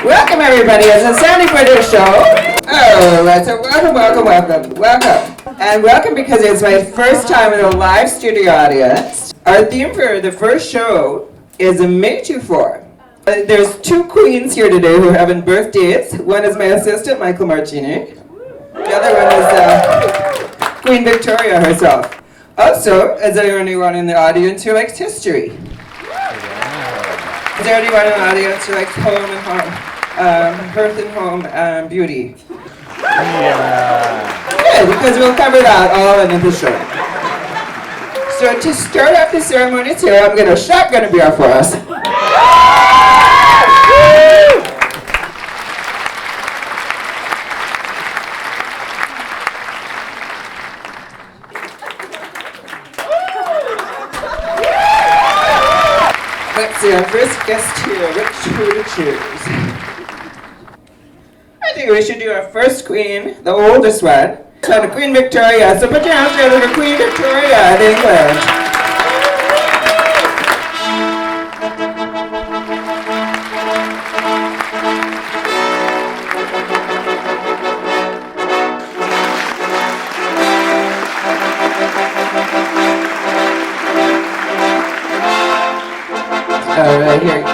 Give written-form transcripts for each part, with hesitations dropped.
Welcome everybody, it's a Sandy British show. Oh, right, so welcome. And welcome because it's my first time in a live studio audience. Our theme for the first show is a metaphor. There's two queens here today who are having birthdays. One is my assistant, Michael Martini. The other one is Queen Victoria herself. Also, is there anyone in the audience who likes history? Is there anyone in the audience who likes home and home, hearth and home and beauty? Good, because we'll cover that all in the show. So to start off the ceremony today, I'm going to shotgun a beer for us. Let's see, our first guest here, which who to choose? I think we should do our first queen, the oldest one. So Queen Victoria, so put your hands together for Queen Victoria of England. Alright, here.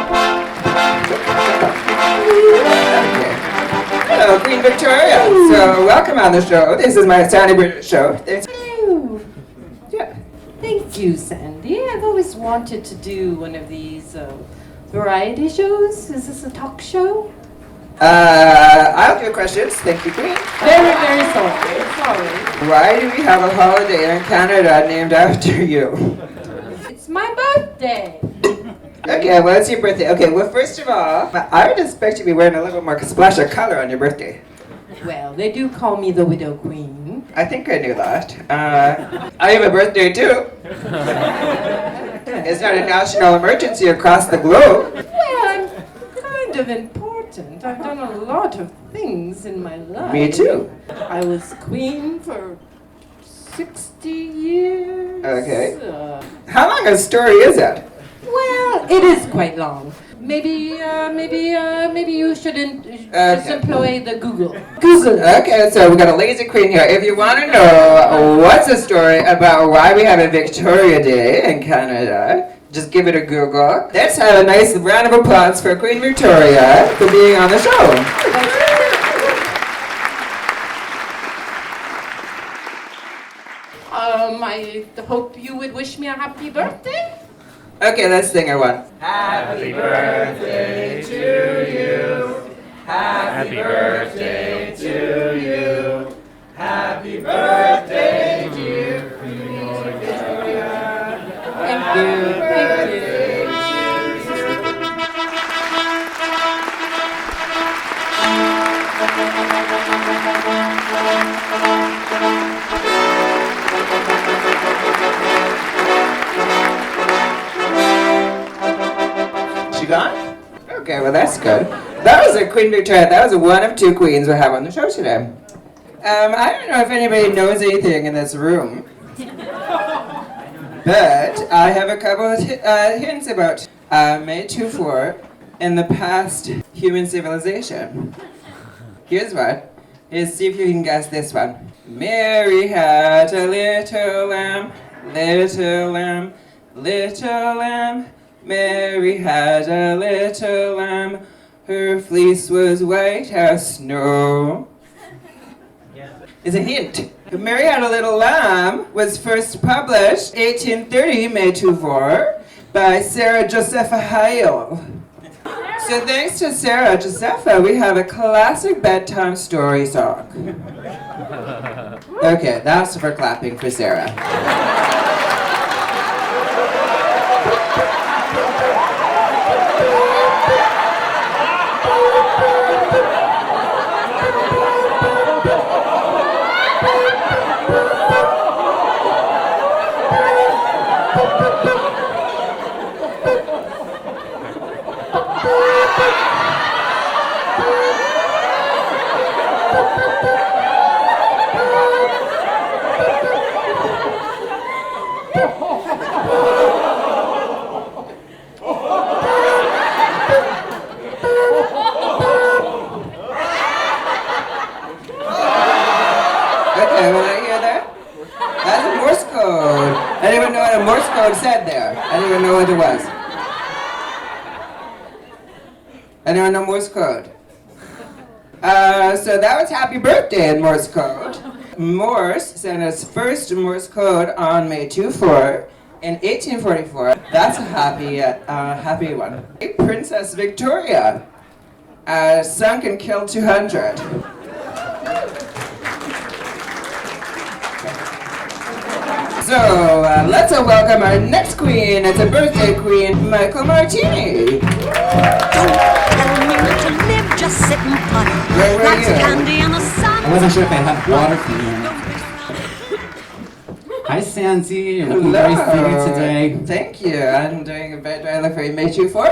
Hello, Queen Victoria. So, welcome on the show. This is my Sandy British show. Hello. Yeah. Thank you, Sandy. I've always wanted to do one of these variety shows. Is this a talk show? I'll do questions. Thank you, Queen. Very, very sorry. Why do we have a holiday in Canada named after you? It's my birthday. Okay, well, it's your birthday. Okay, well, first of all, I would expect you to be wearing a little more splash of color on your birthday. Well, they do call me the Widow Queen. I think I knew that. I have a birthday too. It's not a national emergency across the globe. Well, I'm kind of important. I've done a lot of things in my life. Me too. I was queen for 60 years. Okay. How long a story is it? Well, it is quite long. Maybe you shouldn't just employ the Google. Google. Okay, so we got a lazy queen here. If you want to know what's the story about why we have a Victoria Day in Canada, just give it a Google. Let's have a nice round of applause for Queen Victoria for being on the show. I hope you would wish me a happy birthday. Okay, let's sing her one. Happy birthday to you. Happy birthday to you. Happy birthday, dear Queen Victoria. Thank you. Thank you. She gone? Okay, well that's good. That was a Queen Victoria. That was one of two queens we have on the show today. I don't know if anybody knows anything in this room, but I have a couple of hints about May-24 in the past human civilization. Here's one. Here's, see if you can guess this one. Mary had a little lamb, little lamb, little lamb. Mary had a little lamb, her fleece was white as snow. Is a hint. Mary Had a Little Lamb was first published 1830, May-24, by Sarah Josepha Hale. So thanks to Sarah Josepha, we have a classic bedtime story song. Okay, that's for clapping for Sarah. code said there? I don't even know what it was. Anyone know Morse code? So that was happy birthday in Morse code. Morse sent us first Morse code on May 24 in 1844. That's a happy one. Princess Victoria sunk and killed 200. So let's welcome our next queen. It's a birthday queen, Michael Martini. Tell me not to live, just sit and putter. Where were Lots of you? candy and the sun. I wasn't sure if I had water for you. Hi, Sansi. You're looking very pretty today. Thank you. I'm doing a very dry for you. May 24.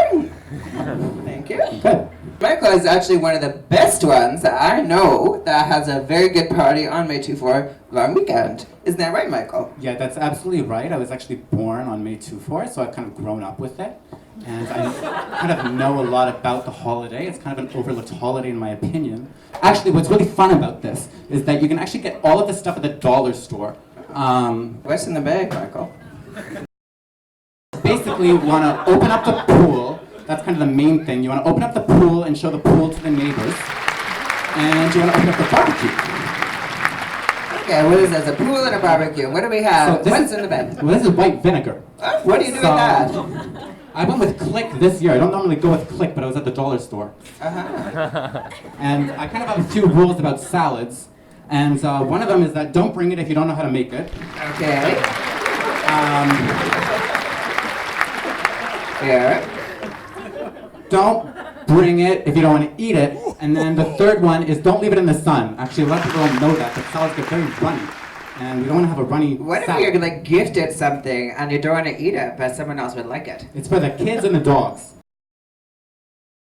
Thank you. Good. Michael is actually one of the best ones that I know that has a very good party on May 24 long weekend. Isn't that right, Michael? Yeah, that's absolutely right. I was actually born on May 24, so I've kind of grown up with it. And I kind of know a lot about the holiday. It's kind of an overlooked holiday in my opinion. Actually, what's really fun about this is that you can actually get all of this stuff at the dollar store. What's in the bag, Michael? Basically, you want to open up the pool. That's kind of the main thing. You want to open up the pool and show the pool to the neighbors. And you want to open up the barbecue. Okay, what is this? A pool and a barbecue. What do we have? So What's in the bag? Well, this is white vinegar. What do you do with So- that? I went with Click this year. I don't normally go with Click, but I was at the dollar store. Uh-huh. And I kind of have a few rules about salads. And one of them is that don't bring it if you don't know how to make it. Okay. Yeah. Don't bring it if you don't want to eat it. And then the third one is don't leave it in the sun. Actually, a lot of people don't know that, but salads get very runny. And we don't want to have a runny What if salad. you're like gifted something and you don't want to eat it, but someone else would like it? It's for the kids and the dogs.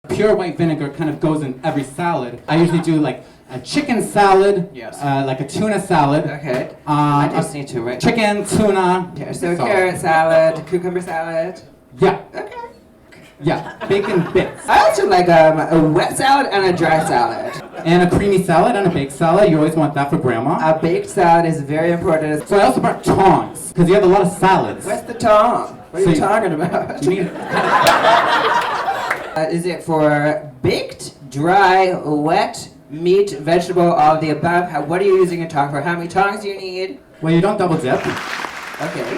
Pure white vinegar kind of goes in every salad. I usually do like a chicken salad, Yes. like a tuna salad. Okay. I just a need to wait. chicken, tuna. Okay, so carrot salad, cucumber salad. Yeah, Okay. yeah, bacon bits. I also like a wet salad and a dry salad. And a creamy salad and a baked salad. You always want that for grandma. A baked salad is very important. So I also brought tongs, because you have a lot of salads. What's the tong? What are So you you- talking about? You need- Is it for baked, dry, wet, meat, vegetable, all of the above? What are you using a tong for? How many tongs do you need? well, you don't double dip. Okay.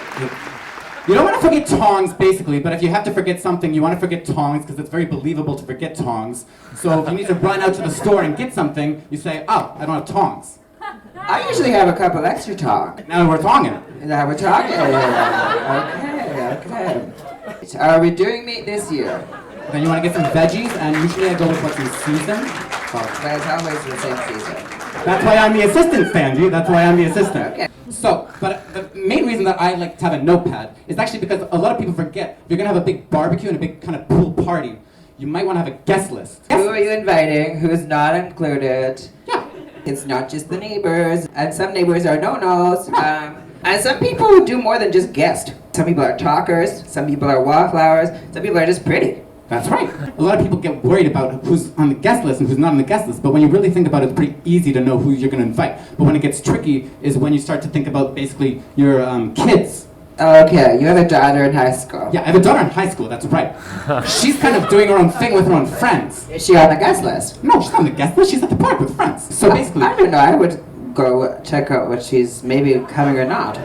You don't want to forget tongs, basically, but if you have to forget something, you want to forget tongs, because it's very believable to forget tongs. So if you need to run out to the store and get something, you say, oh, I don't have tongs. I usually have a couple extra tongs. Now we're tonging it. Now we're talking. Okay. Are we doing meat this year? Then you want to get some veggies, and usually I go with what's in season. So But it's always the same season. that's why I'm the assistant, Sandy. That's why I'm the assistant. Okay. So, but the main reason that I like to have a notepad is actually because a lot of people forget. If you're going to have a big barbecue and a big kind of pool party, you might want to have a guest list. Who are you inviting? Who's not included? Yeah. It's not just the neighbors, and some neighbors are no-nos. And some people do more than just guest. Some people are talkers, some people are wallflowers, some people are just pretty. That's right. A lot of people get worried about who's on the guest list and who's not on the guest list, but when you really think about it, it's pretty easy to know who you're going to invite. But when it gets tricky is when you start to think about basically your kids. Okay, you have a daughter in high school. Yeah, I have a daughter in high school, that's right. She's kind of doing her own thing with her own friends. Is she on the guest list? No, she's not on the guest list, she's at the park with friends. So basically, I don't know, I would go check out what she's maybe coming or not.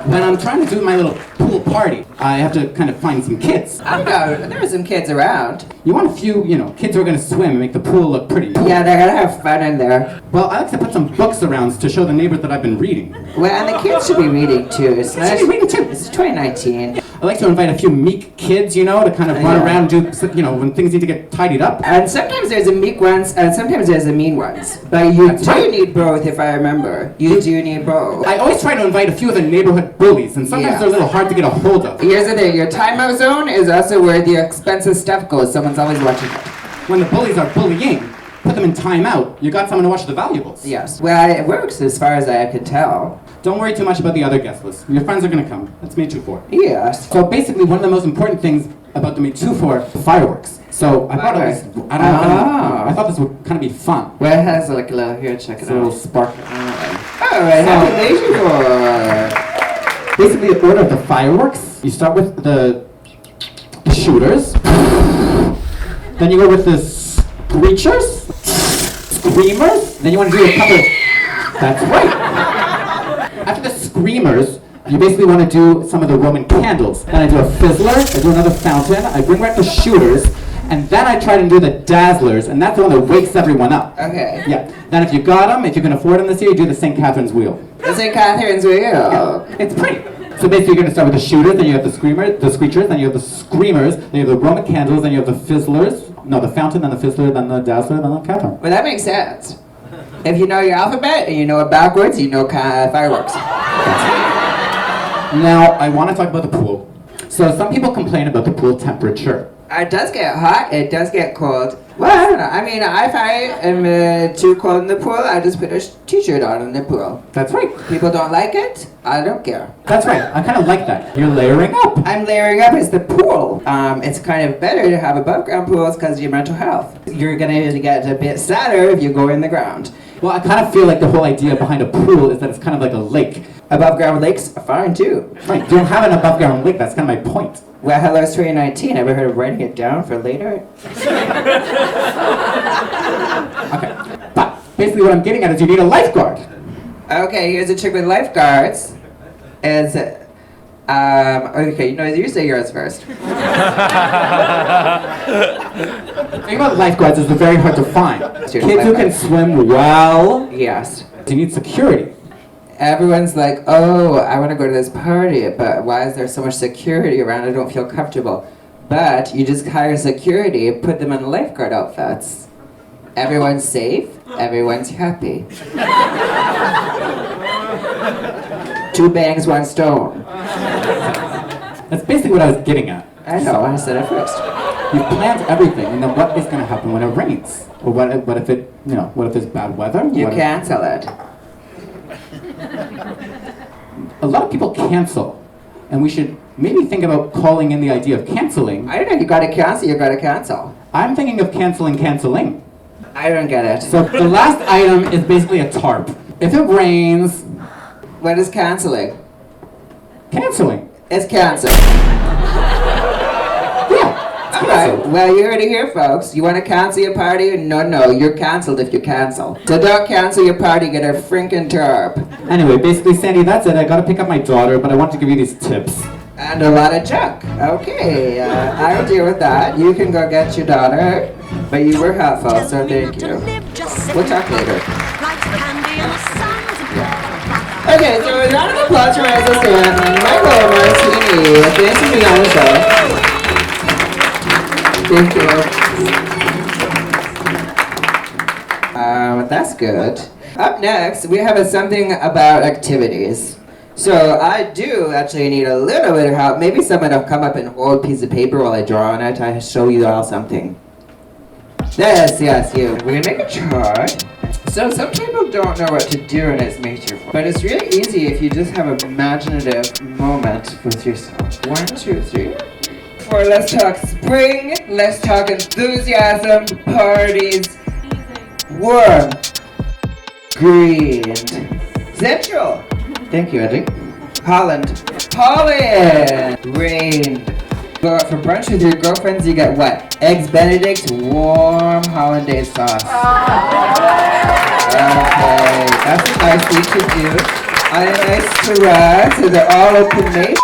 when I'm trying to do my little pool party, I have to kind of find some kids. I don't know, there are some kids around. You want a few, kids who are going to swim and make the pool look pretty. Yeah, they're gonna have fun in there. Well, I like to put some books around to show the neighbors that I've been reading. Well, and the kids should be reading too. It's Kids should be reading too. It's 2019. I like to invite a few meek kids, to kind of run Yeah. around and do, when things need to get tidied up. And sometimes there's a meek ones, and sometimes there's a mean ones. But you That's do right. need both, if I remember. You do need both. I always try to invite a few of the neighborhood bullies, and sometimes Yeah. they're a little hard to get a hold of. Here's the thing, your timeout zone is also where the expensive stuff goes. Someone's always watching it. When the bullies are bullying, put them in timeout. You got someone to watch the valuables. Yes. Well, it works as far as I can tell. Don't worry too much about the other guest list. Your friends are going to come. That's May 24. Yes. So basically, one of the most important things about the May 24 fireworks. So I thought it was, I don't know, Ah. I thought this would kind of be fun. Well, it has like a little, here, check it It's a little out. sparkle. Alright, happy May 24. Basically, the order of the fireworks. You start with the shooters. Then you go with the screechers, screamers. Then you want to do a couple of... That's right. After the screamers, you basically want to do some of the Roman candles. Then I do a fizzler, I do another fountain, I bring back the shooters, and then I try to do the dazzlers, and that's the one that wakes everyone up. Okay. Yeah. Then if you got them, if you can afford them this year, you do the St. Catherine's Wheel. The St. Catherine's Wheel. Yeah. It's pretty. So basically, you're going to start with the shooters, then you have the screechers, then you have the screamers, then you have the Roman candles, then you have the fizzlers. No, the fountain, then the fizzler, then the dazzler, then the Catherine. Well, that makes sense. If you know your alphabet and you know it backwards, you know fireworks. Now, I want to talk about the pool. So some people complain about the pool temperature. It does get hot, it does get cold. Well, I don't know. I mean, if I am too cold in the pool, I just put a t-shirt on in the pool. That's right. People don't like it, I don't care. That's right. I kind of like that. You're layering up. I'm layering up as the pool. It's kind of better to have above ground pools because of your mental health. You're gonna get a bit sadder if you go in the ground. Well, I kind of feel like the whole idea behind a pool is that it's kind of like a lake. Above ground lakes are fine too. Right. You don't have an above ground lake. That's kind of my point. Well, hello, it's 2019. Ever heard of writing it down for later? Okay. But basically what I'm getting at is you need a lifeguard. Okay, here's a trick with lifeguards. Okay, you say yours first. The thing about lifeguards is they're very hard to find. True. Kids who can swim well, Yes. you need security. Everyone's like, oh, I want to go to this party, but why is there so much security around? I don't feel comfortable. But you just hire security, put them in lifeguard outfits. Everyone's safe, everyone's happy. Two bangs, one stone. That's basically what I was getting at. I know, I said it first. You've planned everything, and then what is going to happen when it rains? Or what if what if there's bad weather? You What if- cancel it. A lot of people cancel, and we should maybe think about calling in the idea of canceling. I don't know, you gotta cancel. I'm thinking of canceling. I don't get it. So the last item is basically a tarp. If it rains, What is canceling? canceling. It's canceled. Yeah. Alright, well you heard it here folks. You wanna cancel your party? No, you're cancelled if you cancel. So don't cancel your party, get a frinkin' tarp. Anyway, basically, Sandy, that's it. I gotta pick up my daughter, but I want to give you these tips. And a lot of junk. Okay, I'll deal with that. You can go get your daughter, but you were helpful, so thank you. We'll talk later. Okay, so a round of applause for Michael Martini. Thanks for being on the show. Thank you. That's good. Up next, we have something about activities. So I do actually need a little bit of help. Maybe someone will come up and hold a piece of paper while I draw on it. I show you all something. Yes, you. We're gonna make a chart. So some people don't know what to do in its nature, but it's really easy if you just have an imaginative moment with yourself. 1, 2, 3. 4, let's talk spring. Let's talk enthusiasm, parties. Warm. Green. Central. Thank you, Eddie. Holland. Rain. Go out for brunch with your girlfriends, you get what? Eggs Benedict, warm hollandaise sauce. Okay, that's a nice thing to do. On a nice terrace, so they're all open made.